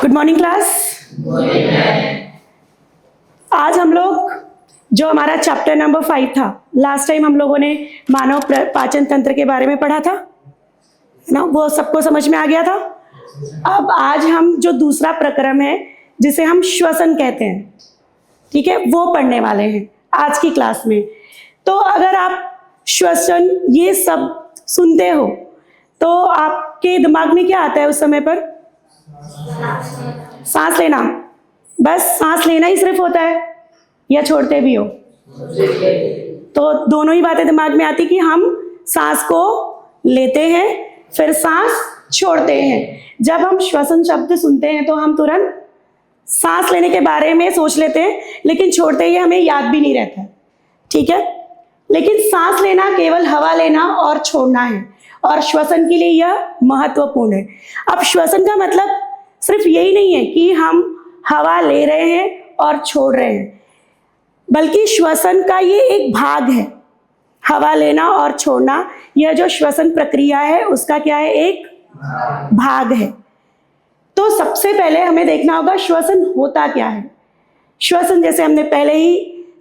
Good morning class. आज हम लोग जो हमारा चैप्टर नंबर 5 था, लास्ट टाइम हम लोगों ने मानव पाचन तंत्र के बारे में पढ़ा था ना, वो सबको समझ में आ गया था। अब आज हम जो दूसरा प्रक्रम है जिसे हम श्वसन कहते हैं, ठीक है, वो पढ़ने वाले हैं आज की क्लास में। तो अगर आप श्वसन ये सब सुनते हो तो आपके दिमाग में क्या आता है उस समय पर? सांस लेना। बस सांस लेना ही सिर्फ होता है या छोड़ते भी हो? तो दोनों ही बातें दिमाग में आती कि हम सांस को लेते हैं फिर सांस छोड़ते हैं। जब हम श्वसन शब्द सुनते हैं तो हम तुरंत सांस लेने के बारे में सोच लेते हैं, लेकिन छोड़ते ही हमें याद भी नहीं रहता, ठीक है। लेकिन सांस लेना केवल हवा लेना और छोड़ना है, और श्वसन के लिए यह महत्वपूर्ण है। अब श्वसन का मतलब सिर्फ यही नहीं है कि हम हवा ले रहे हैं और छोड़ रहे हैं, बल्कि श्वसन का ये एक भाग है। हवा लेना और छोड़ना, यह जो श्वसन प्रक्रिया है उसका क्या है? एक भाग है। तो सबसे पहले हमें देखना होगा श्वसन होता क्या है। श्वसन जैसे हमने पहले ही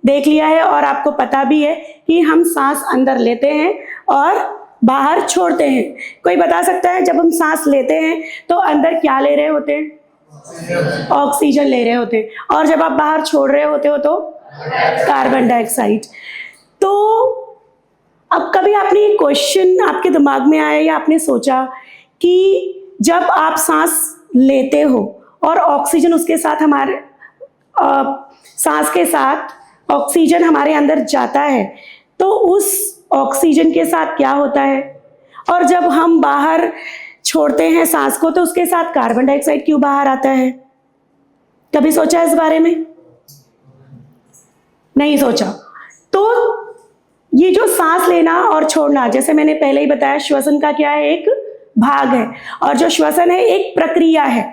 देख लिया है और आपको पता भी है कि हम सांस अंदर लेते हैं और बाहर छोड़ते हैं। कोई बता सकता है जब हम सांस लेते हैं तो अंदर क्या ले रहे होते हैं? ऑक्सीजन ले रहे होते हैं, और जब आप बाहर छोड़ रहे होते हो तो कार्बन डाइऑक्साइड। तो अब कभी आपने ये क्वेश्चन आपके दिमाग में आया या आपने सोचा कि जब आप सांस लेते हो और ऑक्सीजन उसके साथ हमारे सांस के साथ ऑक्सीजन हमारे अंदर जाता है, तो उस ऑक्सीजन के साथ क्या होता है? और जब हम बाहर छोड़ते हैं सांस को तो उसके साथ कार्बन डाइऑक्साइड क्यों बाहर आता है? कभी सोचा इस बारे में? नहीं सोचा। तो ये जो सांस लेना और छोड़ना, जैसे मैंने पहले ही बताया, श्वसन का क्या है? एक भाग है। और जो श्वसन है एक प्रक्रिया है,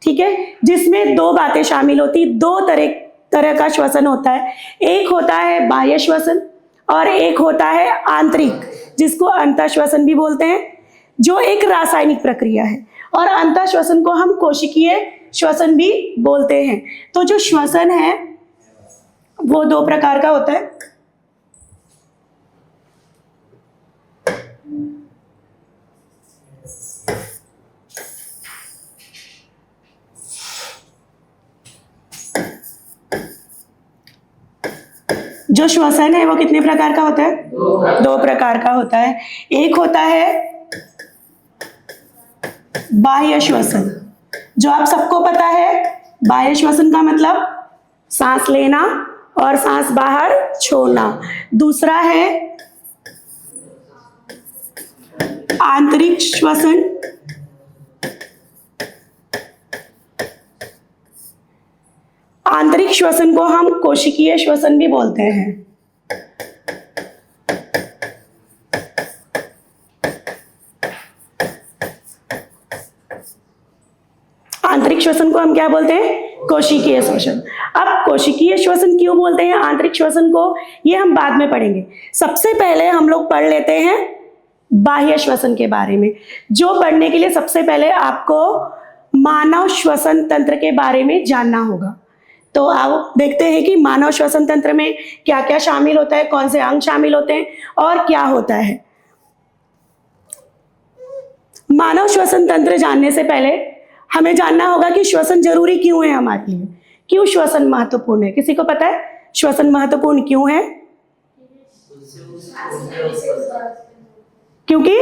ठीक है, जिसमें दो बातें शामिल होती, दो तरह का श्वसन होता है। एक होता है बाह्य श्वसन और एक होता है आंतरिक, जिसको अंतःश्वसन भी बोलते हैं, जो एक रासायनिक प्रक्रिया है। और अंतःश्वसन को हम कोशिकीय श्वसन भी बोलते हैं। तो जो श्वसन है वो दो प्रकार का होता है। जो श्वसन है वो कितने प्रकार का होता है? दो प्रकार का होता है। एक होता है बाह्य श्वसन, जो आप सबको पता है। बाह्य श्वसन का मतलब सांस लेना और सांस बाहर छोड़ना। दूसरा है आंतरिक श्वसन। आंतरिक श्वसन को हम कोशिकीय श्वसन भी बोलते हैं। आंतरिक श्वसन को हम क्या बोलते हैं? कोशिकीय श्वसन। अब कोशिकीय श्वसन क्यों बोलते हैं आंतरिक श्वसन को, ये हम बाद में पढ़ेंगे। सबसे पहले हम लोग पढ़ लेते हैं बाह्य श्वसन के बारे में। जो पढ़ने के लिए सबसे पहले आपको मानव श्वसन तंत्र के बारे में जानना होगा। तो आओ देखते हैं कि मानव श्वसन तंत्र में क्या क्या शामिल होता है, कौन से अंग शामिल होते हैं और क्या होता है। मानव श्वसन तंत्र जानने से पहले हमें जानना होगा कि श्वसन जरूरी क्यों है हमारे लिए, क्यों श्वसन महत्वपूर्ण है। किसी को पता है श्वसन महत्वपूर्ण क्यों है? क्योंकि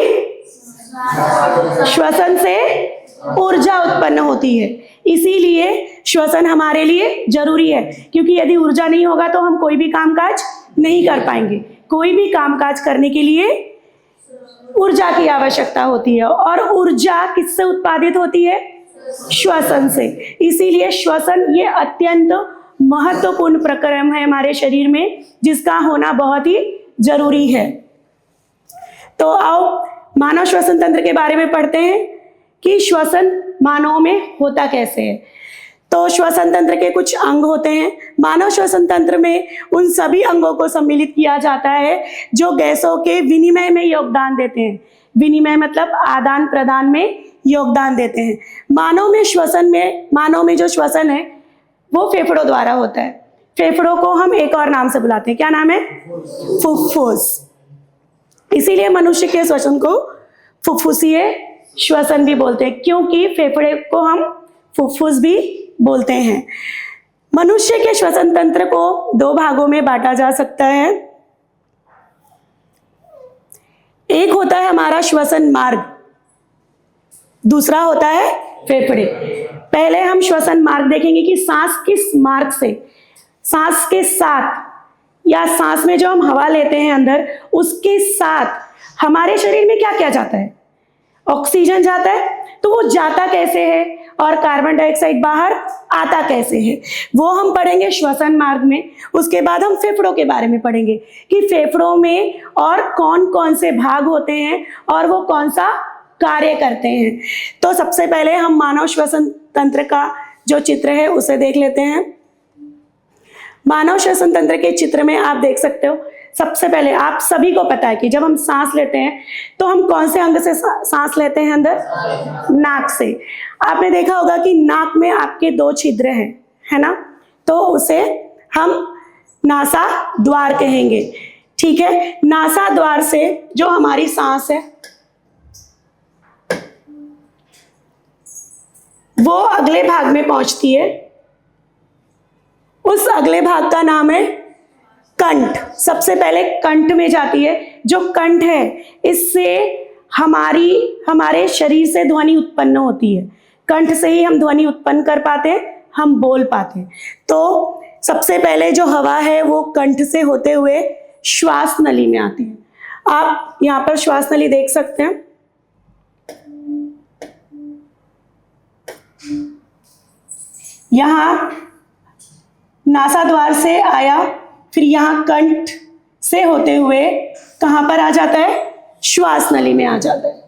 श्वसन से ऊर्जा उत्पन्न होती है, इसीलिए श्वसन हमारे लिए जरूरी है। क्योंकि यदि ऊर्जा नहीं होगा तो हम कोई भी कामकाज नहीं कर पाएंगे। कोई भी कामकाज करने के लिए ऊर्जा की आवश्यकता होती है, और ऊर्जा किससे उत्पादित होती है? श्वसन से। इसीलिए श्वसन ये अत्यंत महत्वपूर्ण प्रक्रम है हमारे शरीर में, जिसका होना बहुत ही जरूरी है। तो आओ मानव श्वसन तंत्र के बारे में पढ़ते हैं कि श्वसन मानव में होता कैसे है। तो श्वसन तंत्र के कुछ अंग होते हैं। मानव श्वसन तंत्र में उन सभी अंगों को सम्मिलित किया जाता है जो गैसों के विनिमय में योगदान देते हैं। विनिमय मतलब आदान प्रदान में योगदान देते हैं। मानव में जो श्वसन है वो फेफड़ों द्वारा होता है। फेफड़ों को हम एक और नाम से बुलाते हैं, क्या नाम है? फुफ्फुस। इसीलिए मनुष्य के श्वसन को फुफ्फुसीय श्वसन भी बोलते हैं, क्योंकि फेफड़े को हम फुफ्फुस भी बोलते हैं। मनुष्य के श्वसन तंत्र को 2 भागों में बांटा जा सकता है। एक होता है हमारा श्वसन मार्ग, दूसरा होता है फेफड़े। पहले हम श्वसन मार्ग देखेंगे कि सांस किस मार्ग से, सांस के साथ या सांस में जो हम हवा लेते हैं अंदर, उसके साथ हमारे शरीर में क्या क्या जाता है? ऑक्सीजन जाता है। तो वो जाता कैसे है और कार्बन डाइऑक्साइड बाहर आता कैसे है, वो हम पढ़ेंगे श्वसन मार्ग में। उसके बाद हम फेफड़ों के बारे में पढ़ेंगे कि फेफड़ों में और कौन कौन से भाग होते हैं और वो कौन सा कार्य करते हैं। तो सबसे पहले हम मानव श्वसन तंत्र का जो चित्र है उसे देख लेते हैं। मानव श्वसन तंत्र के चित्र में आप देख सकते हो, सबसे पहले आप सभी को पता है कि जब हम सांस लेते हैं तो हम कौन से अंग से सांस लेते हैं? अंदर नाक से। आपने देखा होगा कि नाक में आपके 2 छिद्र हैं, है ना? तो उसे हम नासा द्वार कहेंगे, ठीक है? नासा द्वार से जो हमारी सांस है वो अगले भाग में पहुंचती है। उस अगले भाग का नाम है कंठ। सबसे पहले कंठ में जाती है। जो कंठ है, इससे हमारे शरीर से ध्वनि उत्पन्न होती है। कंठ से ही हम ध्वनि उत्पन्न कर पाते हैं, हम बोल पाते हैं। तो सबसे पहले जो हवा है वो कंठ से होते हुए श्वास नली में आती है। आप यहाँ पर श्वास नली देख सकते हैं। यहाँ नासा द्वार से आया, फिर यहाँ कंठ से होते हुए कहाँ पर आ जाता है? श्वास नली में आ जाता है,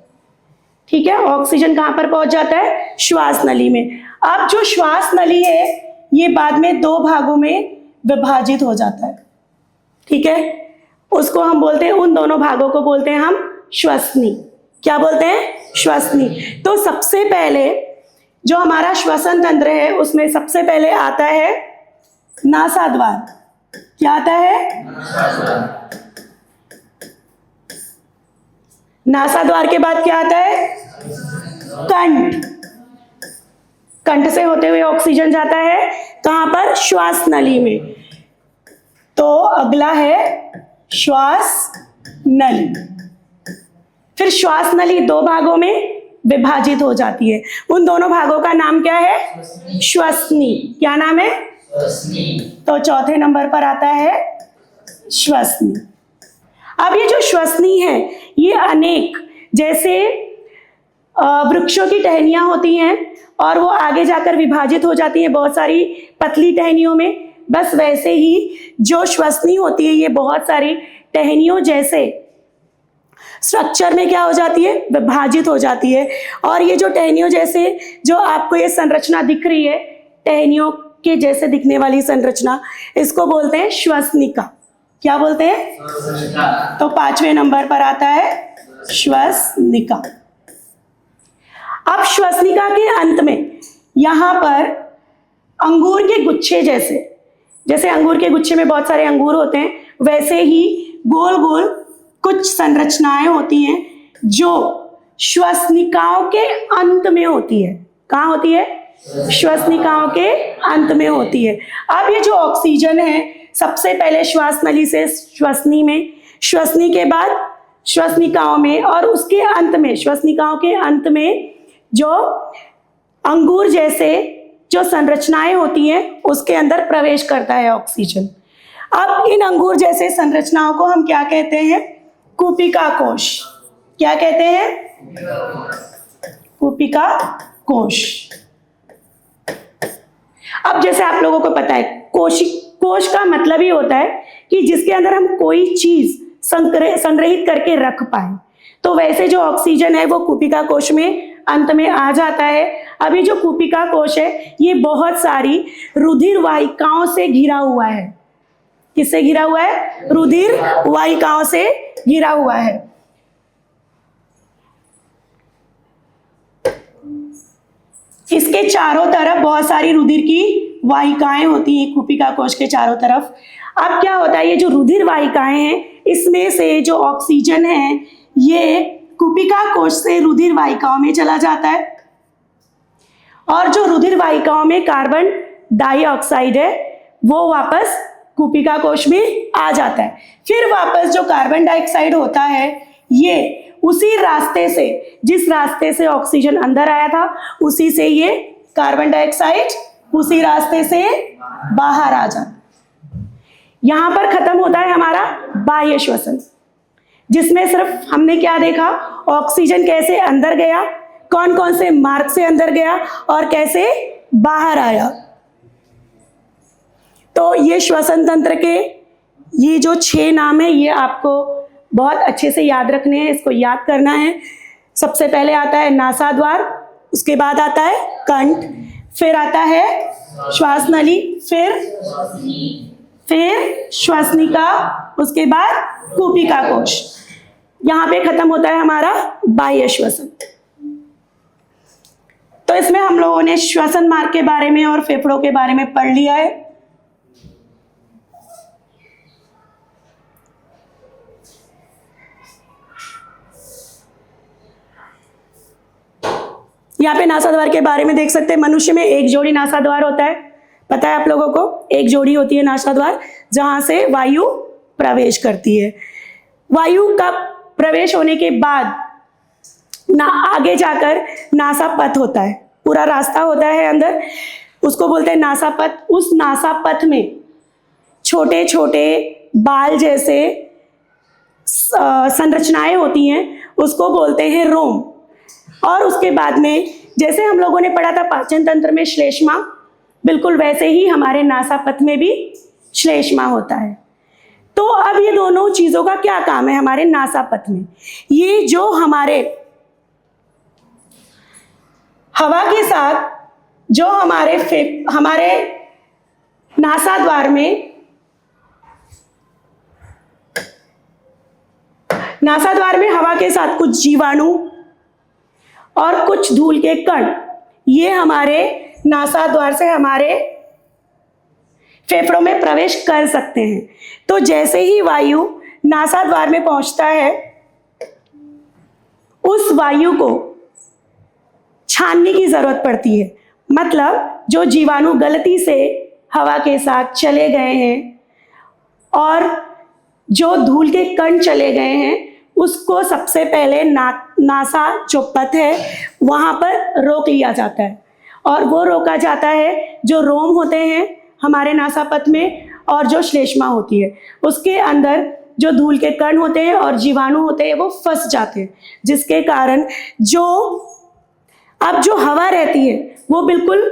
ठीक है? ऑक्सीजन कहाँ पर पहुंच जाता है? श्वास नली में। अब जो श्वास नली है ये बाद में 2 भागों में विभाजित हो जाता है, ठीक है? उसको हम बोलते हैं, उन दोनों भागों को बोलते हैं हम श्वसनी। क्या बोलते हैं? श्वसनी। तो सबसे पहले जो हमारा श्वसन तंत्र है उसमें सबसे पहले आता है नासा द्वार। क्या आता है? नासा द्वार के बाद क्या आता है? कंठ। कंठ से होते हुए ऑक्सीजन जाता है कहां पर? श्वास नली में। तो अगला है श्वास नली। फिर श्वास नली 2 भागों में विभाजित हो जाती है। उन दोनों भागों का नाम क्या है? श्वसनी। क्या नाम है? तो चौथे नंबर पर आता है श्वसनी। अब ये जो श्वसनी है ये अनेक, जैसे वृक्षों की टहनियां होती हैं और वो आगे जाकर विभाजित हो जाती हैं बहुत सारी पतली टहनियों में, बस वैसे ही जो श्वसनी होती है ये बहुत सारी टहनियों जैसे स्ट्रक्चर में क्या हो जाती है? विभाजित हो जाती है। और ये जो टहनियों जैसे जो आपको ये संरचना दिख रही है, टहनियों के जैसे दिखने वाली संरचना, इसको बोलते हैं श्वसनिका। क्या बोलते हैं? तो 5वें नंबर पर आता है श्वसनिका। अब श्वसनिका के अंत में यहां पर अंगूर के गुच्छे जैसे अंगूर के गुच्छे में बहुत सारे अंगूर होते हैं, वैसे ही गोल गोल कुछ संरचनाएं होती हैं जो श्वसनिकाओं के अंत में होती है। कहाँ होती है? श्वसनिकाओं के अंत में होती है। अब ये जो ऑक्सीजन है सबसे पहले श्वास नली से श्वसनी में, श्वसनी के बाद श्वसनिकाओं में, और उसके अंत में श्वसनिकाओं के अंत में जो अंगूर जैसे जो संरचनाएं होती हैं उसके अंदर प्रवेश करता है ऑक्सीजन। अब इन अंगूर जैसे संरचनाओं को हम क्या कहते हैं? कूपिका कोश। क्या कहते हैं? कूपिका कोश। अब जैसे आप लोगों को पता है कोश का मतलब ही होता है कि जिसके अंदर हम कोई चीज संग्रहित करके रख पाए। तो वैसे जो ऑक्सीजन है वो कूपिका कोश में अंत में आ जाता है। अभी जो कूपिका कोश है ये बहुत सारी रुधिर वाहिकाओं से घिरा हुआ है। किससे घिरा हुआ है? रुधिर वाहिकाओं से घिरा हुआ है। इसके चारों तरफ बहुत सारी रुधिर की वाहिकाएं होती हैं कूपिका कोश के चारों तरफ। अब क्या होता है, ये जो रुधिर वाहिकाएं हैं इसमें से जो ऑक्सीजन है ये कूपिका कोश से रुधिर वाहिकाओं में चला जाता है, और जो रुधिर वाहिकाओं में कार्बन डाइऑक्साइड है वो वापस कूपिका कोश में आ जाता है। फिर वापस जो कार्बन डाइऑक्साइड होता है ये उसी रास्ते से, जिस रास्ते से ऑक्सीजन अंदर आया था उसी से ये कार्बन डाइऑक्साइड उसी रास्ते से बाहर आ जाता है। यहां पर खत्म होता है हमारा बाह्य श्वसन, जिसमें सिर्फ हमने क्या देखा, ऑक्सीजन कैसे अंदर गया, कौन कौन से मार्ग से अंदर गया और कैसे बाहर आया। तो ये श्वसन तंत्र के ये जो 6 नाम है ये आपको बहुत अच्छे से याद रखने हैं, इसको याद करना है। सबसे पहले आता है नासाद्वार, उसके बाद आता है कंठ, फिर आता है श्वास नली, फिर श्वसनिका, उसके बाद कूपिका कोश। यहाँ पे खत्म होता है हमारा बाह्य श्वसन। तो इसमें हम लोगों ने श्वसन मार्ग के बारे में और फेफड़ों के बारे में पढ़ लिया है। यहाँ पे नासाद्वार के बारे में देख सकते हैं, मनुष्य में एक जोड़ी नासाद्वार होता है, पता है आप लोगों को, एक जोड़ी होती है नासाद्वार जहां से वायु प्रवेश करती है। वायु का प्रवेश होने के बाद आगे जाकर नासापथ होता है, पूरा रास्ता होता है अंदर, उसको बोलते हैं नासापथ। उस नासापथ में छोटे छोटे बाल जैसे संरचनाएं होती हैं, उसको बोलते हैं रोम। और उसके बाद में जैसे हम लोगों ने पढ़ा था पाचन तंत्र में श्लेष्मा, बिल्कुल वैसे ही हमारे नासापथ में भी श्लेष्मा होता है। तो अब ये दोनों चीजों का क्या काम है हमारे नासापथ में, ये जो हमारे हवा के साथ जो हमारे नासाद्वार में हवा के साथ कुछ जीवाणु और कुछ धूल के कण ये हमारे नासाद्वार से हमारे फेफड़ों में प्रवेश कर सकते हैं। तो जैसे ही वायु नासाद्वार में पहुंचता है, उस वायु को छानने की जरूरत पड़ती है। मतलब जो जीवाणु गलती से हवा के साथ चले गए हैं और जो धूल के कण चले गए हैं, उसको सबसे पहले नासा जो पथ है वहां पर रोक लिया जाता है। और वो रोका जाता है जो रोम होते हैं हमारे नासापथ में और जो श्लेष्मा होती है, उसके अंदर जो धूल के कण होते हैं और जीवाणु होते हैं वो फंस जाते हैं, जिसके कारण जो हवा रहती है वो बिल्कुल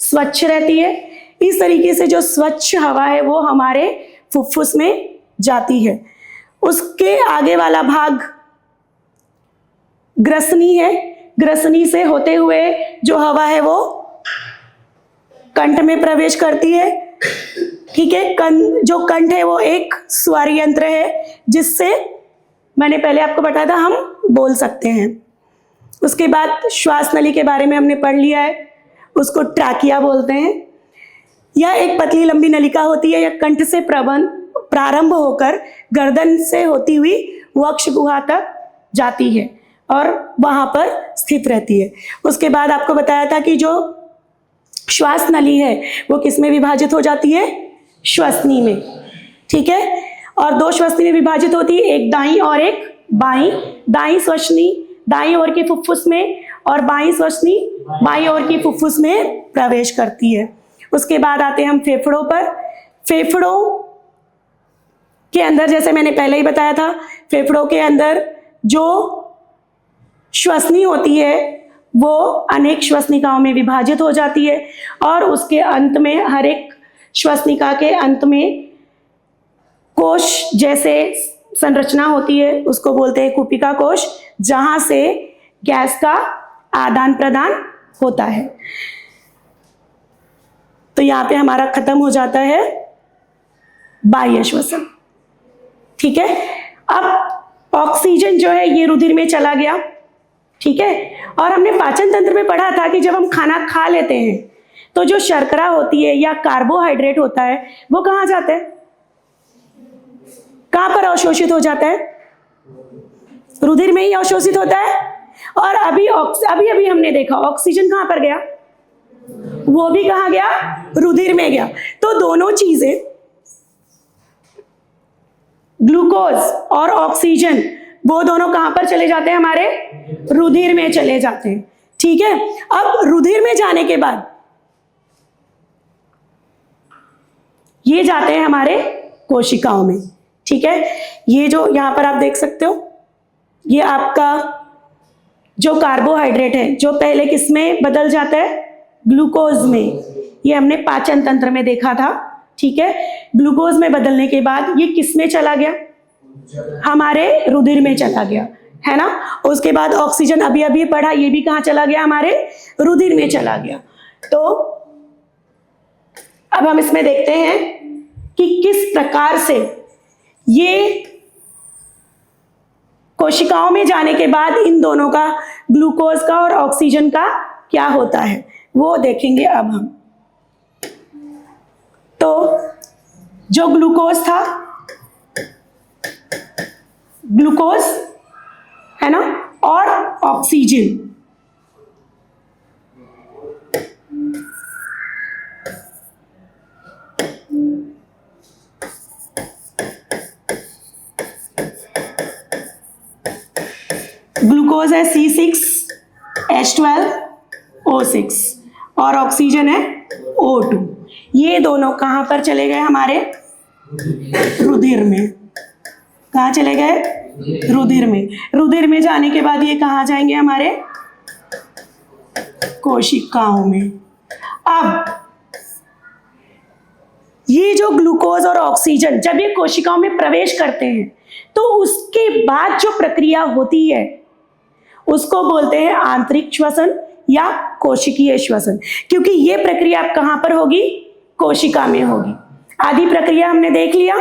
स्वच्छ रहती है। इस तरीके से जो स्वच्छ हवा है वो हमारे फुफ्फुस में जाती है। उसके आगे वाला भाग ग्रसनी है, ग्रसनी से होते हुए जो हवा है वो कंठ में प्रवेश करती है। ठीक है, जो कंठ है वो एक स्वर यंत्र है जिससे मैंने पहले आपको बताया था हम बोल सकते हैं। उसके बाद श्वास नली के बारे में हमने पढ़ लिया है, उसको ट्रैकिया बोलते हैं। यह एक पतली लंबी नलिका होती है, यह कंठ से प्रारंभ होकर गर्दन से होती हुई वक्ष गुहा तक जाती है और वहां पर स्थित रहती है। उसके बाद आपको बताया था कि जो श्वास नली है वो किस में विभाजित हो जाती है, श्वसनी में। ठीक है, और 2 श्वसनी में विभाजित होती है, एक दाईं और एक बाईं। दाईं श्वसनी दाईं ओर की फुफ्फुस में और बाईं श्वसनी बाईं ओर की फुफ्फुस में प्रवेश करती है। उसके बाद आते हैं हम फेफड़ों पर। फेफड़ों के अंदर जैसे मैंने पहले ही बताया था, फेफड़ों के अंदर जो श्वसनी होती है वो अनेक श्वसनिकाओं में विभाजित हो जाती है और उसके अंत में, हर एक श्वसनिका के अंत में कोश जैसे संरचना होती है, उसको बोलते हैं कूपिका कोश, जहां से गैस का आदान प्रदान होता है। तो यहाँ पे हमारा खत्म हो जाता है बाह्य श्वसन। ठीक है, अब ऑक्सीजन जो है ये रुधिर में चला गया। ठीक है। और हमने पाचन तंत्र में पढ़ा था कि जब हम खाना खा लेते हैं तो जो शर्करा होती है या कार्बोहाइड्रेट होता है वो कहाँ जाता है, कहाँ पर अवशोषित हो जाता है, रुधिर में ही अवशोषित होता है। और अभी अभी हमने देखा ऑक्सीजन कहाँ पर गया, वो भी कहाँ गया, रुधिर में गया। तो दोनों चीजें, ग्लूकोज और ऑक्सीजन, वो दोनों कहां पर चले जाते हैं, हमारे रुधिर में चले जाते हैं। ठीक है। अब रुधिर में जाने के बाद ये जाते हैं हमारे कोशिकाओं में। ठीक है। ये जो यहां पर आप देख सकते हो, ये आपका जो कार्बोहाइड्रेट है जो पहले किस में बदल जाता है, ग्लूकोज में। ये हमने पाचन तंत्र में देखा था। ठीक है। ग्लूकोज में बदलने के बाद ये किस में चला गया, हमारे रुधिर में चला गया, है ना। उसके बाद ऑक्सीजन अभी अभी पढ़ा, ये भी कहाँ चला गया, हमारे रुधिर में चला गया। तो अब हम इसमें देखते हैं कि किस प्रकार से ये कोशिकाओं में जाने के बाद इन दोनों का, ग्लूकोज का और ऑक्सीजन का क्या होता है, वो देखेंगे अब हम। तो जो ग्लूकोज था, ग्लूकोज है ना, और ऑक्सीजन, ग्लूकोज है C6H12O6 और ऑक्सीजन है O2। ये दोनों कहां पर चले गए, हमारे रुधिर में। कहां चले गए, रुधिर में। रुधिर में जाने के बाद ये कहां जाएंगे, हमारे कोशिकाओं में। अब ये जो ग्लूकोज और ऑक्सीजन जब ये कोशिकाओं में प्रवेश करते हैं तो उसके बाद जो प्रक्रिया होती है उसको बोलते हैं आंतरिक श्वसन या कोशिकीय श्वसन, क्योंकि ये प्रक्रिया अब कहां पर होगी, कोशिका में होगी। आधी प्रक्रिया हमने देख लिया,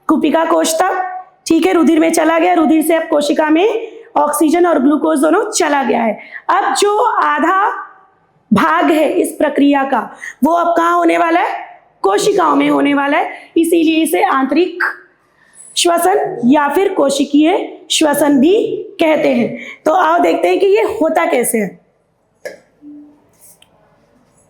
कुपिका कोश तक। ठीक है। रुधिर में चला गया, रुधिर से अब कोशिका में ऑक्सीजन और ग्लूकोज दोनों चला गया है। अब जो आधा भाग है इस प्रक्रिया का वो अब कहाँ होने वाला है, कोशिकाओं में होने वाला है। इसीलिए इसे आंतरिक श्वसन या फिर कोशिकीय श्वसन भी कहते हैं। तो आओ देखते हैं कि ये होता कैसे है।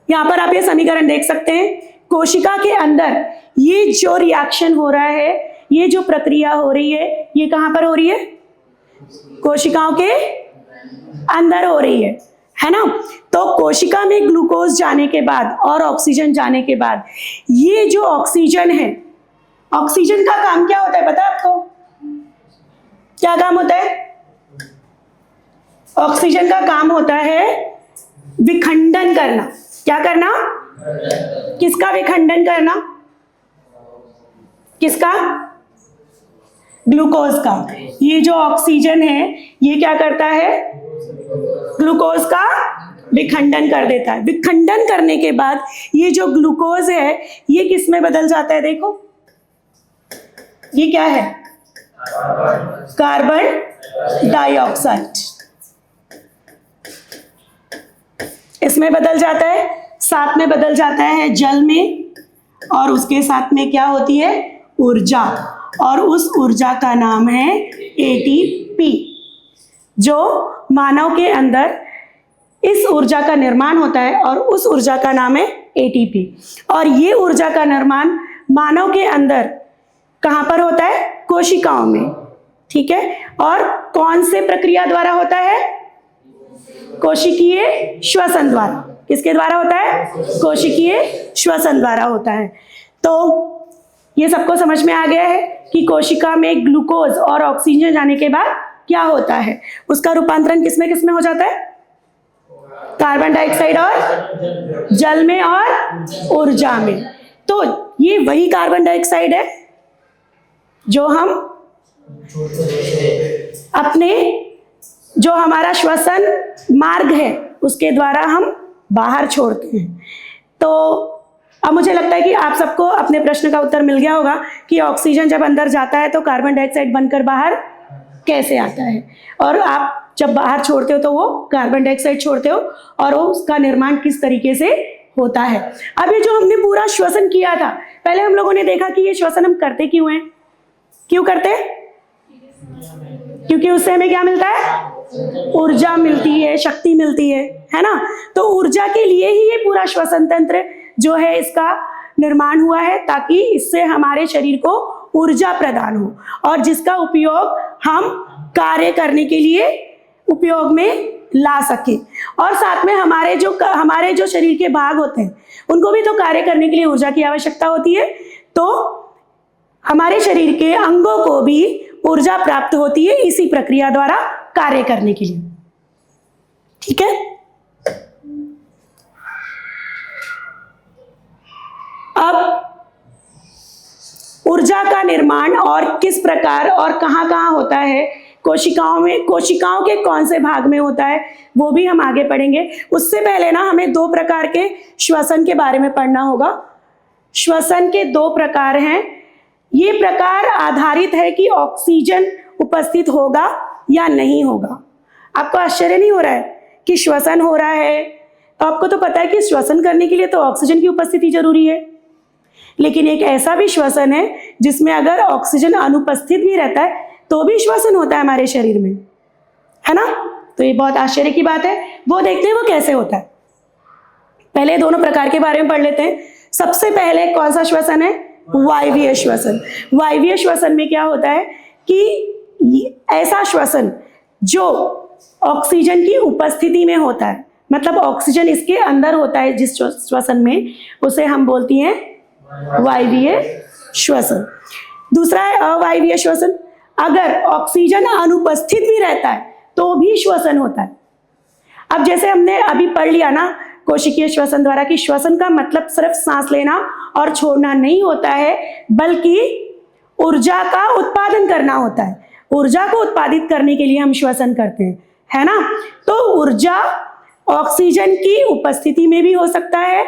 यहां पर आप ये समीकरण देख सकते हैं। कोशिका के अंदर ये जो रिएक्शन हो रहा है, ये जो प्रक्रिया हो रही है, ये कहां पर हो रही है, कोशिकाओं के अंदर हो रही है ना। तो कोशिका में ग्लूकोज जाने के बाद और ऑक्सीजन जाने के बाद ये जो ऑक्सीजन है, ऑक्सीजन का काम क्या होता है पता है आपको, क्या काम होता है? ऑक्सीजन का काम होता है विखंडन करना। क्या करना? किसका विखंडन करना? किसका? ग्लूकोज का। ये जो ऑक्सीजन है ये क्या करता है? ग्लूकोज का विखंडन कर देता है। विखंडन करने के बाद ये जो ग्लूकोज है ये किस में बदल जाता है? देखो ये क्या है? Carbon dioxide. इसमें बदल जाता है, साथ में बदल जाता है जल में, और उसके साथ में क्या होती है? ऊर्जा। और उस ऊर्जा का नाम है एटीपी। जो मानव के अंदर इस ऊर्जा का निर्माण होता है और उस ऊर्जा का नाम है एटीपी। और ये ऊर्जा का निर्माण मानव के अंदर कहां पर होता है? कोशिकाओं में। ठीक है। और कौन से प्रक्रिया द्वारा होता है? कोशिकीय श्वसन द्वारा। किसके द्वारा होता है? कोशिकीय श्वसन द्वारा होता है। तो ये सबको समझ में आ गया है कि कोशिका में ग्लूकोज और ऑक्सीजन जाने के बाद क्या होता है, उसका रूपांतरण किसमें किसमें हो जाता है? कार्बन डाइऑक्साइड और जल में और ऊर्जा में। तो ये वही कार्बन डाइऑक्साइड है जो हम अपने, जो हमारा श्वसन मार्ग है उसके द्वारा हम बाहर छोड़ते हैं। तो अब मुझे लगता है कि आप सबको अपने प्रश्न का उत्तर मिल गया होगा कि ऑक्सीजन जब अंदर जाता है तो कार्बन डाइऑक्साइड बनकर बाहर कैसे आता है। और आप जब बाहर छोड़ते हो तो वो कार्बन डाइऑक्साइड छोड़ते हो, और वो उसका निर्माण किस तरीके से होता है। अब ये जो हमने पूरा श्वसन किया था, पहले हम लोगों ने देखा कि ये श्वसन हम करते क्यों हैं, क्यों करते हैं? क्योंकि उससे हमें क्या मिलता है? ऊर्जा मिलती है, शक्ति मिलती है ना। तो ऊर्जा के लिए ही ये पूरा श्वसन तंत्र जो है इसका निर्माण हुआ है, ताकि इससे हमारे शरीर को ऊर्जा प्रदान हो, और जिसका उपयोग हम कार्य करने के लिए उपयोग में ला सके। और साथ में हमारे जो शरीर के भाग होते हैं उनको भी तो कार्य करने के लिए ऊर्जा की आवश्यकता होती है। तो हमारे शरीर के अंगों को भी ऊर्जा प्राप्त होती है इसी प्रक्रिया द्वारा कार्य करने के लिए। ठीक है। अब ऊर्जा का निर्माण और किस प्रकार और कहाँ होता है, कोशिकाओं के कौन से भाग में होता है, वो भी हम आगे पढ़ेंगे। उससे पहले ना हमें 2 प्रकार के श्वसन के बारे में पढ़ना होगा। श्वसन के 2 प्रकार हैं। ये प्रकार आधारित है कि ऑक्सीजन उपस्थित होगा या नहीं होगा। आपको आश्चर्य नहीं हो रहा है कि श्वसन हो रहा है? तो आपको तो पता है कि श्वसन करने के लिए तो ऑक्सीजन की उपस्थिति जरूरी है, लेकिन एक ऐसा भी श्वसन है जिसमें अगर ऑक्सीजन अनुपस्थित भी रहता है तो भी श्वसन होता है हमारे शरीर में, है ना। तो ये बहुत आश्चर्य की बात है। वो देखते हैं वो कैसे होता है। पहले दोनों प्रकार के बारे में पढ़ लेते हैं। सबसे पहले कौन सा श्वसन है? वायवीय श्वसन। वायवीय श्वसन में क्या होता है कि ऐसा श्वसन जो ऑक्सीजन की उपस्थिति में होता है, मतलब ऑक्सीजन इसके अंदर होता है जिस श्वसन में, उसे हम बोलती हैं वायवीय श्वसन। दूसरा है अवायवीय श्वसन। अगर ऑक्सीजन अनुपस्थित भी रहता है तो भी श्वसन होता है। अब जैसे हमने अभी पढ़ लिया ना कोशिकीय श्वसन द्वारा कि श्वसन का मतलब सिर्फ सांस लेना और छोड़ना नहीं होता है, बल्कि ऊर्जा का उत्पादन करना होता है। ऊर्जा को उत्पादित करने के लिए हम श्वसन करते हैं, है ना। तो ऊर्जा ऑक्सीजन की उपस्थिति में भी हो सकता है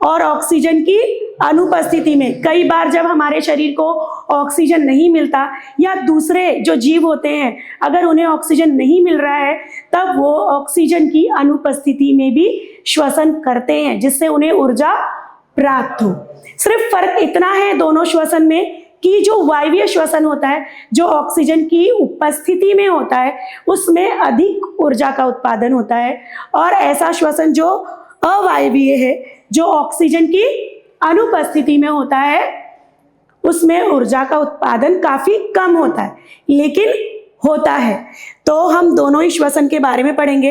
और ऑक्सीजन की अनुपस्थिति में। कई बार जब हमारे शरीर को ऑक्सीजन नहीं मिलता या दूसरे जो जीव होते हैं अगर उन्हें ऑक्सीजन नहीं मिल रहा है, तब वो ऑक्सीजन की अनुपस्थिति में भी श्वसन करते हैं, जिससे उन्हें ऊर्जा प्राप्त हो। सिर्फ फर्क इतना है दोनों श्वसन में कि जो वायवीय श्वसन होता है, जो ऑक्सीजन की उपस्थिति में होता है, उसमें अधिक ऊर्जा का उत्पादन होता है, और ऐसा श्वसन जो अवायवीय है, जो ऑक्सीजन की अनुपस्थिति में होता है, उसमें ऊर्जा का उत्पादन काफी कम होता है, लेकिन होता है। तो हम दोनों ही श्वसन के बारे में पढ़ेंगे।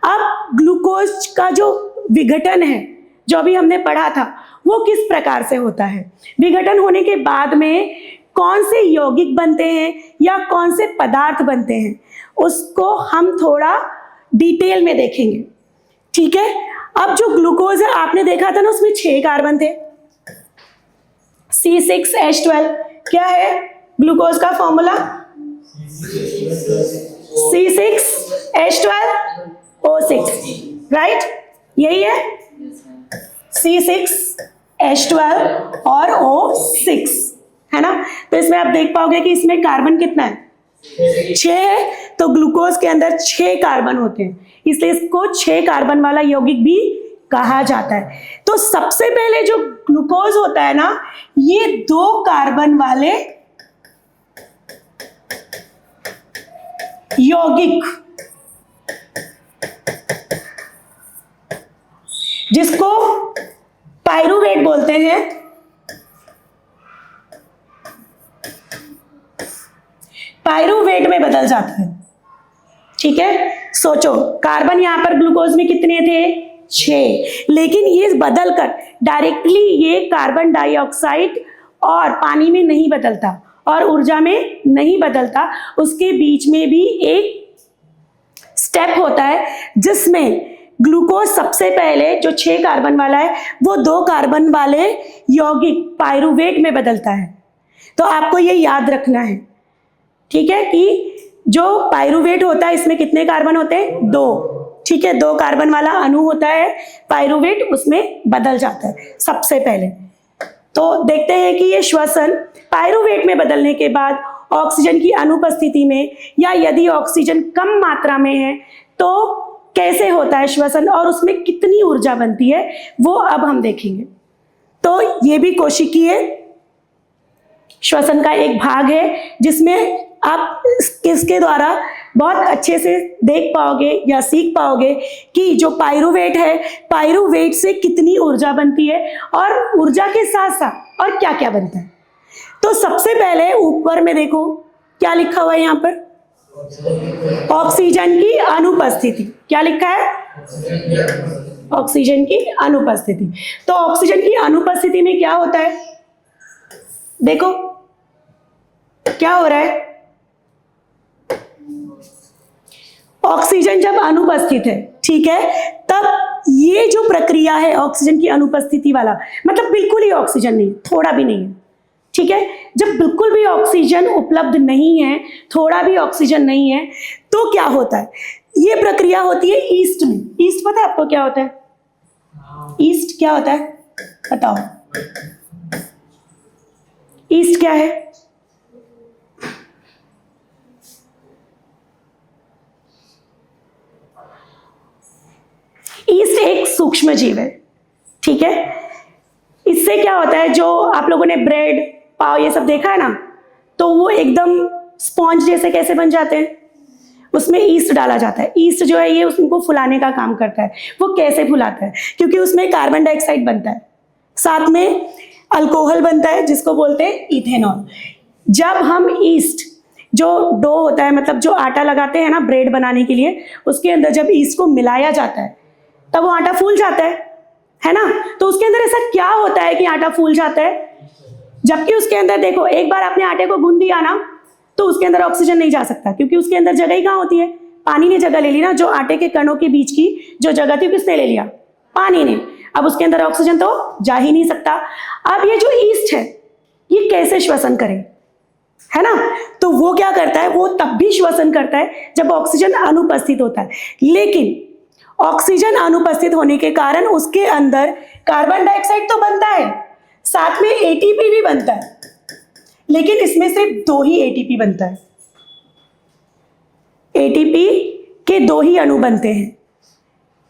अब ग्लूकोज का जो विघटन है, जो अभी हमने पढ़ा था, वो किस प्रकार से होता है। विघटन होने के बाद में कौन से यौगिक बनते हैं या कौन से पदार्थ बनते हैं, उसको हम थोड़ा डिटेल में देखेंगे। ठीक है। अब जो ग्लूकोज है आपने देखा था ना, उसमें 6 कार्बन थे, C6H12। क्या है ग्लूकोज का फॉर्मूला? C6H12O6, right? यही है C6H12 और O6, है ना। तो इसमें आप देख पाओगे कि इसमें कार्बन कितना है? 6 है। तो ग्लूकोज के अंदर 6 कार्बन होते हैं, इसलिए इसको 6 कार्बन वाला यौगिक भी कहा जाता है। तो सबसे पहले जो ग्लूकोज होता है ना, ये 2 कार्बन वाले यौगिक, जिसको पायरूवेट बोलते हैं, पायरूवेट में बदल जाता है। ठीक है। सोचो कार्बन यहां पर ग्लूकोज में कितने थे? 6, लेकिन ये बदलकर डायरेक्टली ये कार्बन डाइऑक्साइड और पानी में नहीं बदलता और ऊर्जा में नहीं बदलता। उसके बीच में भी एक स्टेप होता है जिसमें ग्लूकोज सबसे पहले जो 6 कार्बन वाला है वो 2 कार्बन वाले यौगिक पायरूवेट में बदलता है। तो आपको ये याद रखना है, ठीक है, कि जो पायरूवेट होता है इसमें कितने कार्बन होते हैं? 2। ठीक है, 2 कार्बन वाला अणु होता है पायरूवेट, उसमें बदल जाता है सबसे पहले। तो देखते हैं कि ये श्वसन पायरूवेट में बदलने के बाद ऑक्सीजन की अनुपस्थिति में, या यदि ऑक्सीजन कम मात्रा में है तो कैसे होता है श्वसन और उसमें कितनी ऊर्जा बनती है, वो अब हम देखेंगे। तो ये भी कोशिकीय श्वसन का एक भाग है जिसमें आप इसके द्वारा बहुत अच्छे से देख पाओगे या सीख पाओगे कि जो पाइरूवेट है, पाइरूवेट से कितनी ऊर्जा बनती है और ऊर्जा के साथ साथ और क्या क्या बनता है। तो सबसे पहले ऊपर में देखो क्या लिखा हुआ है यहाँ पर, ऑक्सीजन की अनुपस्थिति। क्या लिखा है? ऑक्सीजन की अनुपस्थिति। तो ऑक्सीजन की अनुपस्थिति में क्या होता है, देखो क्या हो रहा है। ऑक्सीजन जब अनुपस्थित है, ठीक है, तब ये जो प्रक्रिया है ऑक्सीजन की अनुपस्थिति वाला, मतलब बिल्कुल ही ऑक्सीजन नहीं, थोड़ा भी नहीं है, ठीक है। जब बिल्कुल भी ऑक्सीजन उपलब्ध नहीं है, थोड़ा भी ऑक्सीजन नहीं है, तो क्या होता है, ये प्रक्रिया होती है ईस्ट में। ईस्ट पता है आपको क्या होता है? ईस्ट क्या होता है बताओ, ईस्ट क्या है? ईस्ट एक सूक्ष्म जीव है, ठीक है। इससे क्या होता है, जो आप लोगों ने ब्रेड पाव ये सब देखा है ना, तो वो एकदम स्पॉन्ज जैसे कैसे बन जाते हैं, उसमें ईस्ट डाला जाता है। ईस्ट जो है ये उनको फुलाने का काम करता है। वो कैसे फुलाता है, क्योंकि उसमें कार्बन डाइऑक्साइड बनता है, साथ में अल्कोहल बनता है जिसको बोलते हैं इथेनॉल। जब हम ईस्ट जो डो होता है, मतलब जो आटा लगाते हैं ना ब्रेड बनाने के लिए, उसके अंदर जब ईस्ट को मिलाया जाता है तब वो आटा फूल जाता है ना। तो उसके अंदर ऐसा क्या होता है कि आटा फूल जाता है, जबकि उसके अंदर देखो एक बार आपने आटे को गूंद दिया ना तो उसके अंदर ऑक्सीजन नहीं जा सकता, क्योंकि उसके अंदर जगह ही कहाँ होती है, पानी ने जगह ले ली ना। जो आटे के कणों के बीच की जो जगह थी किसने ले लिया, पानी ने। अब उसके अंदर ऑक्सीजन तो जा ही नहीं सकता। अब ये जो ईस्ट है ये कैसे श्वसन करे, है ना, तो वो क्या करता है, वो तब भी श्वसन करता है जब ऑक्सीजन अनुपस्थित होता है। लेकिन ऑक्सीजन अनुपस्थित होने के कारण उसके अंदर कार्बन डाइऑक्साइड तो बनता है, साथ में एटीपी भी बनता है, लेकिन इसमें सिर्फ 2 ही एटीपी बनता है। एटीपी के 2 ही अणु बनते हैं,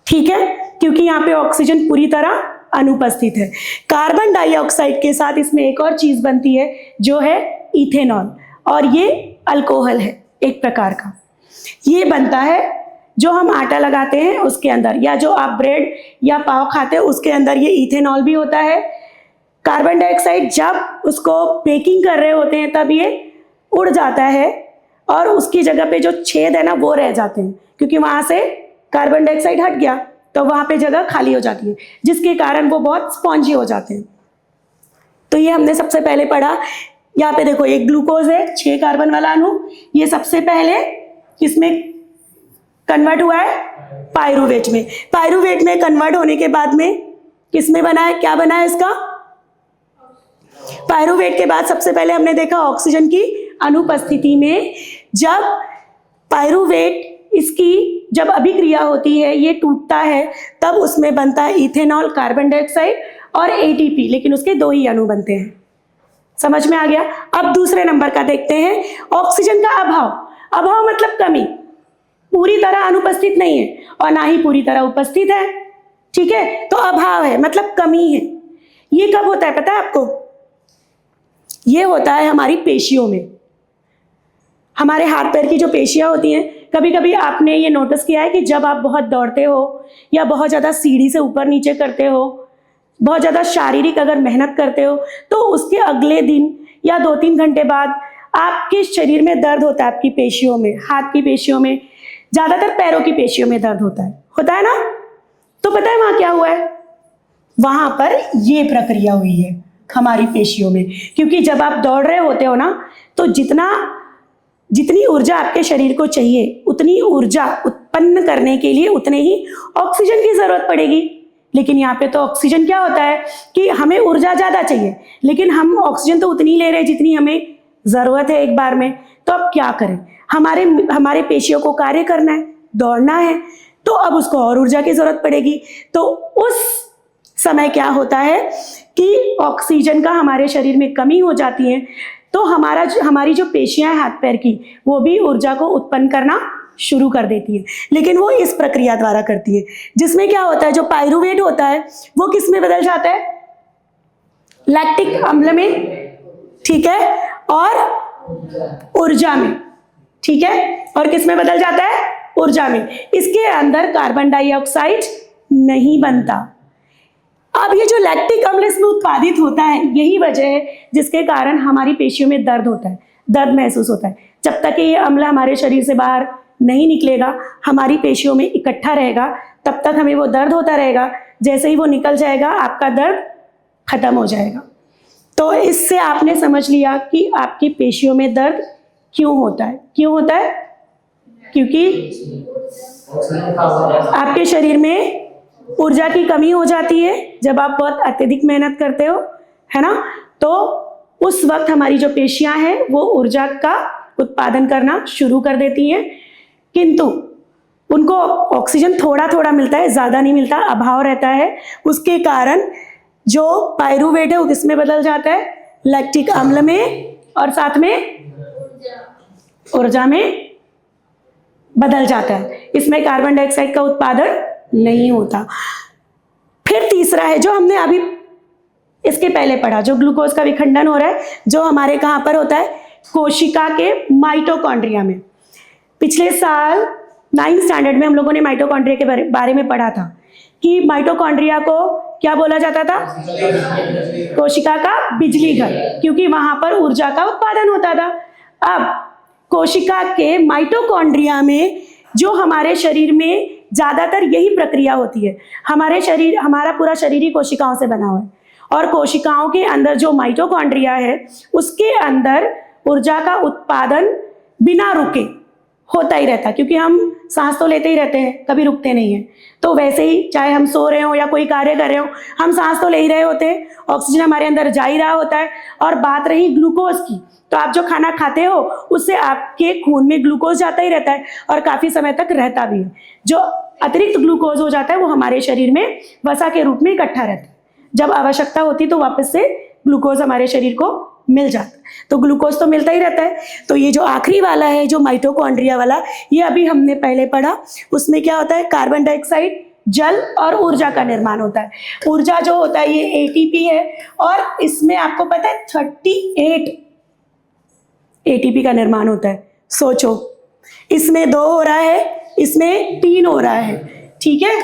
ठीक है, क्योंकि यहाँ पे ऑक्सीजन पूरी तरह अनुपस्थित है। कार्बन डाइऑक्साइड के साथ इसमें एक और चीज बनती है जो है इथेनॉल, और ये अल्कोहल है एक प्रकार का। ये बनता है जो हम आटा लगाते हैं उसके अंदर, या जो आप ब्रेड या पाव खाते हैं उसके अंदर ये इथेनॉल भी होता है। कार्बन डाइऑक्साइड जब उसको बेकिंग कर रहे होते हैं तब ये उड़ जाता है और उसकी जगह पे जो छेद है ना वो रह जाते हैं, क्योंकि वहां से कार्बन डाइऑक्साइड हट गया तो वहां पे जगह खाली हो जाती है, जिसके कारण वो बहुत स्पॉन्जी हो जाते हैं। तो ये हमने सबसे पहले पढ़ा। यहाँ पे देखो एक ग्लूकोज है 6 कार्बन वाला अणु, ये सबसे पहले किसमें कन्वर्ट हुआ है, पाइरूवेट में। पाइरूवेट में कन्वर्ट होने के बाद में किसमें बना है, क्या बना है इसका, पाइरूवेट के बाद सबसे पहले हमने देखा ऑक्सीजन की अनुपस्थिति में जब पाइरूवेट इसकी जब अभिक्रिया होती है, ये टूटता है, तब उसमें बनता है इथेनॉल, कार्बन डाइऑक्साइड और एटीपी, लेकिन उसके 2 ही अणु बनते हैं। समझ में आ गया। अब दूसरे नंबर का देखते हैं, ऑक्सीजन का अभाव। अभाव मतलब कमी, पूरी तरह अनुपस्थित नहीं है और ना ही पूरी तरह उपस्थित है, ठीक है, तो अभाव है मतलब कमी है। ये कब होता है पता है आपको, ये होता है हमारी पेशियों में। हमारे हाथ पैर की जो पेशियां होती हैं, कभी कभी आपने ये नोटिस किया है कि जब आप बहुत दौड़ते हो या बहुत ज़्यादा सीढ़ी से ऊपर नीचे करते हो, बहुत ज़्यादा शारीरिक अगर मेहनत करते हो, तो उसके अगले दिन या 2-3 घंटे बाद आपके शरीर में दर्द होता है, आपकी पेशियों में, हाथ की पेशियों में, ज़्यादातर पैरों की पेशियों में दर्द होता है ना। तो पता है वहाँ क्या हुआ है, वहाँ पर ये प्रक्रिया हुई है हमारी पेशियों में, क्योंकि जब आप दौड़ रहे होते हो ना तो जितनी ऊर्जा आपके शरीर को चाहिए उतनी ऊर्जा उत्पन्न करने के लिए उतने ही ऑक्सीजन की जरूरत पड़ेगी। लेकिन यहाँ पे तो ऑक्सीजन क्या होता है कि हमें ऊर्जा ज़्यादा चाहिए, लेकिन हम ऑक्सीजन तो उतनी ले रहे हैं जितनी हमें ज़रूरत है एक बार में। तो अब क्या करें, हमारे पेशियों को कार्य करना है, दौड़ना है, तो अब उसको और ऊर्जा की जरूरत पड़ेगी। तो उस समय क्या होता है कि ऑक्सीजन का हमारे शरीर में कमी हो जाती है, तो हमारी जो पेशियां हैं हाथ पैर की, वो भी ऊर्जा को उत्पन्न करना शुरू कर देती है, लेकिन वो इस प्रक्रिया द्वारा करती है, जिसमें क्या होता है, जो पाइरूवेट होता है वो किस में बदल जाता है, लैक्टिक अम्ल में, ठीक है, और ऊर्जा में, ठीक है, और किस में बदल जाता है, ऊर्जा में। इसके अंदर कार्बन डाइऑक्साइड नहीं बनता। अब ये जो लैक्टिक अम्ल इसमें उत्पादित होता है, यही वजह है जिसके कारण हमारी पेशियों में दर्द होता है, दर्द महसूस होता है। जब तक ये अम्ल हमारे शरीर से बाहर नहीं निकलेगा, हमारी पेशियों में इकट्ठा रहेगा, तब तक हमें वो दर्द होता रहेगा। जैसे ही वो निकल जाएगा, आपका दर्द खत्म हो जाएगा। तो इससे आपने समझ लिया कि आपकी पेशियों में दर्द क्यों होता है। क्यों होता है? क्योंकि आपके शरीर में ऊर्जा की कमी हो जाती है जब आप बहुत अत्यधिक मेहनत करते हो, है ना। तो उस वक्त हमारी जो पेशियां हैं वो ऊर्जा का उत्पादन करना शुरू कर देती हैं, किंतु उनको ऑक्सीजन थोड़ा थोड़ा मिलता है, ज़्यादा नहीं मिलता, अभाव रहता है। उसके कारण जो पाइरूवेट है वो किस में बदल जाता है, लैक्टिक अम्ल में, और साथ में ऊर्जा में बदल जाता है। इसमें कार्बन डाइऑक्साइड का उत्पादन नहीं होता। फिर तीसरा है जो हमने अभी इसके पहले पढ़ा, जो ग्लूकोज का विखंडन हो रहा है, जो हमारे कहाँ पर होता है, कोशिका के माइटोकॉन्ड्रिया में। पिछले साल 9th स्टैंडर्ड में हम लोगों ने माइटोकॉन्ड्रिया के बारे में पढ़ा था कि माइटोकॉन्ड्रिया को क्या बोला जाता था, कोशिका का बिजली घर, क्योंकि वहां पर ऊर्जा का उत्पादन होता था। अब कोशिका के माइटोकॉन्ड्रिया में जो हमारे शरीर में ज्यादातर यही प्रक्रिया होती है, हमारा पूरा शरीर ही कोशिकाओं से बना हुआ है, और कोशिकाओं के अंदर जो माइटोकॉन्ड्रिया है उसके अंदर ऊर्जा का उत्पादन बिना रुके होता ही रहता है, क्योंकि हम सांस तो लेते ही रहते हैं, कभी रुकते नहीं हैं। तो वैसे ही चाहे हम सो रहे हो या कोई कार्य कर रहे हो, हम सांस तो ले ही रहे होते हैं, ऑक्सीजन हमारे अंदर जा ही रहा होता है। और बात रही ग्लूकोज की, तो आप जो खाना खाते हो उससे आपके खून में ग्लूकोज जाता ही रहता है और काफ़ी समय तक रहता भी है। जो अतिरिक्त ग्लूकोज हो जाता है वो हमारे शरीर में वसा के रूप में इकट्ठा रहता है, जब आवश्यकता होती तो वापस से ग्लूकोज हमारे शरीर को मिल जाता है। तो ग्लूकोज तो मिलता ही रहता है। तो ये जो आखिरी वाला है, जो माइटोकॉन्ड्रिया वाला, ये अभी हमने पहले पढ़ा। उसमें क्या होता है, कार्बन डाइऑक्साइड, जल और ऊर्जा का निर्माण होता है। ऊर्जा जो होता है ये एटीपी है, और इसमें आपको पता है 38 एटीपी का निर्माण होता है। सोचो, इसमें 2 हो रहा है, इसमें 3 हो रहा है, ठीक है,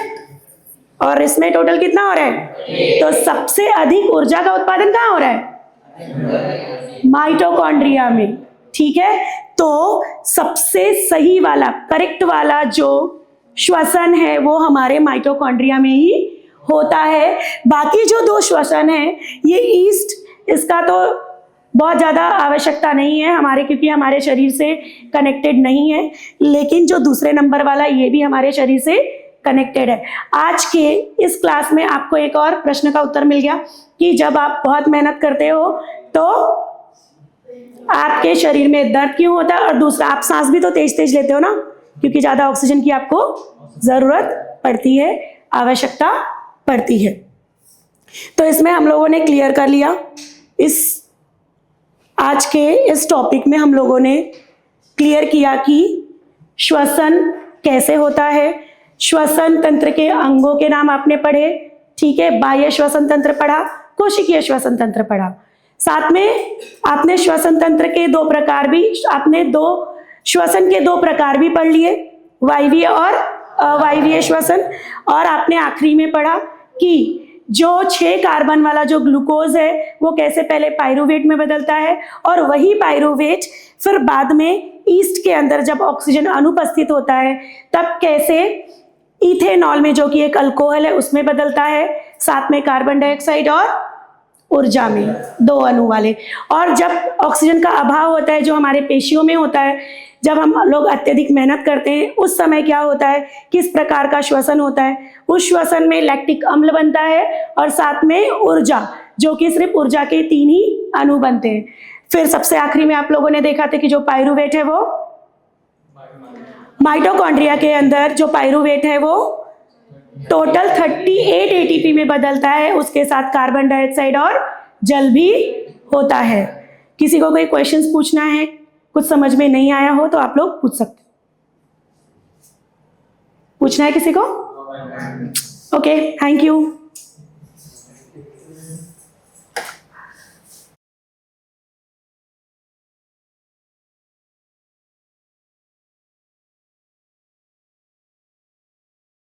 और इसमें टोटल कितना हो रहा है। तो सबसे अधिक ऊर्जा का उत्पादन कहाँ हो रहा है, माइटोकॉन्ड्रिया में, ठीक है। तो सबसे सही वाला, करेक्ट वाला जो श्वसन है वो हमारे माइटोकॉन्ड्रिया में ही होता है। बाकी जो 2 श्वसन है, ये ईस्ट, इसका तो बहुत ज़्यादा आवश्यकता नहीं है हमारे, क्योंकि हमारे शरीर से कनेक्टेड नहीं है। लेकिन जो दूसरे नंबर वाला, ये भी हमारे शरीर से कनेक्टेड है। आज के इस क्लास में आपको एक और प्रश्न का उत्तर मिल गया कि जब आप बहुत मेहनत करते हो तो आपके शरीर में दर्द क्यों होता है, और दूसरा, आप सांस भी तो तेज तेज लेते हो ना, क्योंकि ज़्यादा ऑक्सीजन की आपको ज़रूरत पड़ती है, आवश्यकता पड़ती है। तो इसमें हम लोगों ने क्लियर कर लिया। आज के इस टॉपिक में हम लोगों ने क्लियर किया कि श्वसन कैसे होता है। श्वसन तंत्र के अंगों के नाम आपने पढ़े, ठीक है। बाह्य श्वसन तंत्र पढ़ा, कोशिकीय श्वसन तंत्र पढ़ा, साथ में आपने श्वसन तंत्र के 2 प्रकार भी, आपने श्वसन के 2 प्रकार भी पढ़ लिए, वायवीय और अवायवीय श्वसन। और आपने आखिरी में पढ़ा कि जो 6 कार्बन वाला जो ग्लूकोज है वो कैसे पहले पाइरूवेट में बदलता है, और वही पाइरूवेट फिर बाद में ईस्ट के अंदर जब ऑक्सीजन अनुपस्थित होता है तब कैसे इथेनॉल में, जो कि एक अल्कोहल है, उसमें बदलता है, साथ में कार्बन डाइऑक्साइड और ऊर्जा में, 2 अणु वाले। और जब ऑक्सीजन का अभाव होता है, जो हमारे पेशियों में होता है, जब हम लोग अत्यधिक मेहनत करते हैं, उस समय क्या होता है, किस प्रकार का श्वसन होता है। उस श्वसन में लैक्टिक अम्ल बनता है और साथ में ऊर्जा, जो कि सिर्फ ऊर्जा के 3 ही अणु बनते हैं। फिर सबसे आखिरी में आप लोगों ने देखा था कि जो पाइरूवेट है वो माइटोकॉन्ड्रिया के अंदर, जो पाइरूवेट है वो टोटल 38 एटीपी में बदलता है, उसके साथ कार्बन डाइऑक्साइड और जल भी होता है, किसी को कोई क्वेश्चंस पूछना है, कुछ समझ में नहीं आया हो तो आप लोग पूछ सकते हो। पूछना है किसी को? Okay, thank you.